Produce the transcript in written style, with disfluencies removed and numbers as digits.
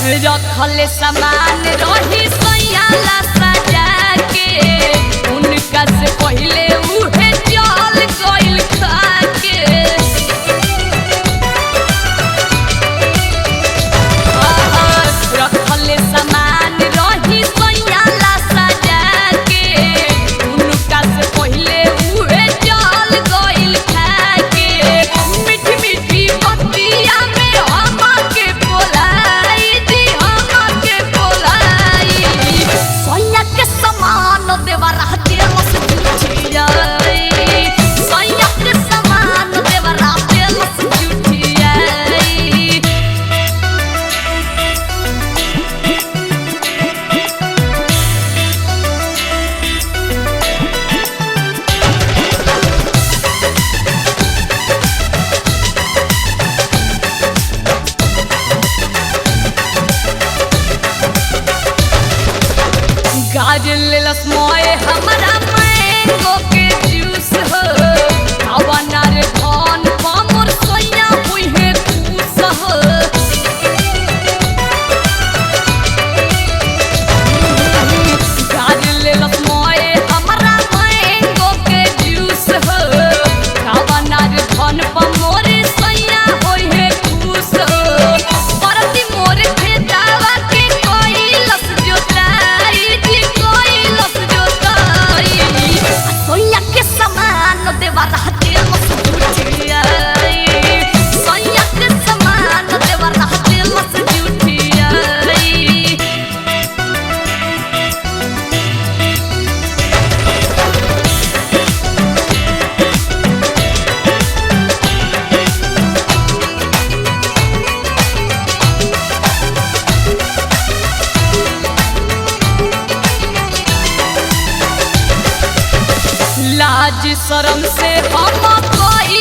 रखल सामान रही सैयाला सजा के उनका से पहले उहे चल गइल खा के रखल सामान रही सैयाला सजा के उनका से पहले उहे चल गइल खा के मीठी मीठी बतिया में हम के बोलाई दी हम के बोलाई सैया के समान देवा रहते मस झूठिया सैया के समान देवा रहते मस झूठिया गाजर लेलस मोए हमरा मैंगो के जूस हो हवाना रे धान पामर सोया हुई खुश हो गाजर लेलस मोए हमरा मैंगो के जूस हो हवाना रे धान पामर सोया हुई खुश हो परती मोर खेतावा के कोइलस जोताई सोया के समान देवा रहते मस झूठिया सोया के समान देवा रहते मस झूठिया लाज शरम से हम कोई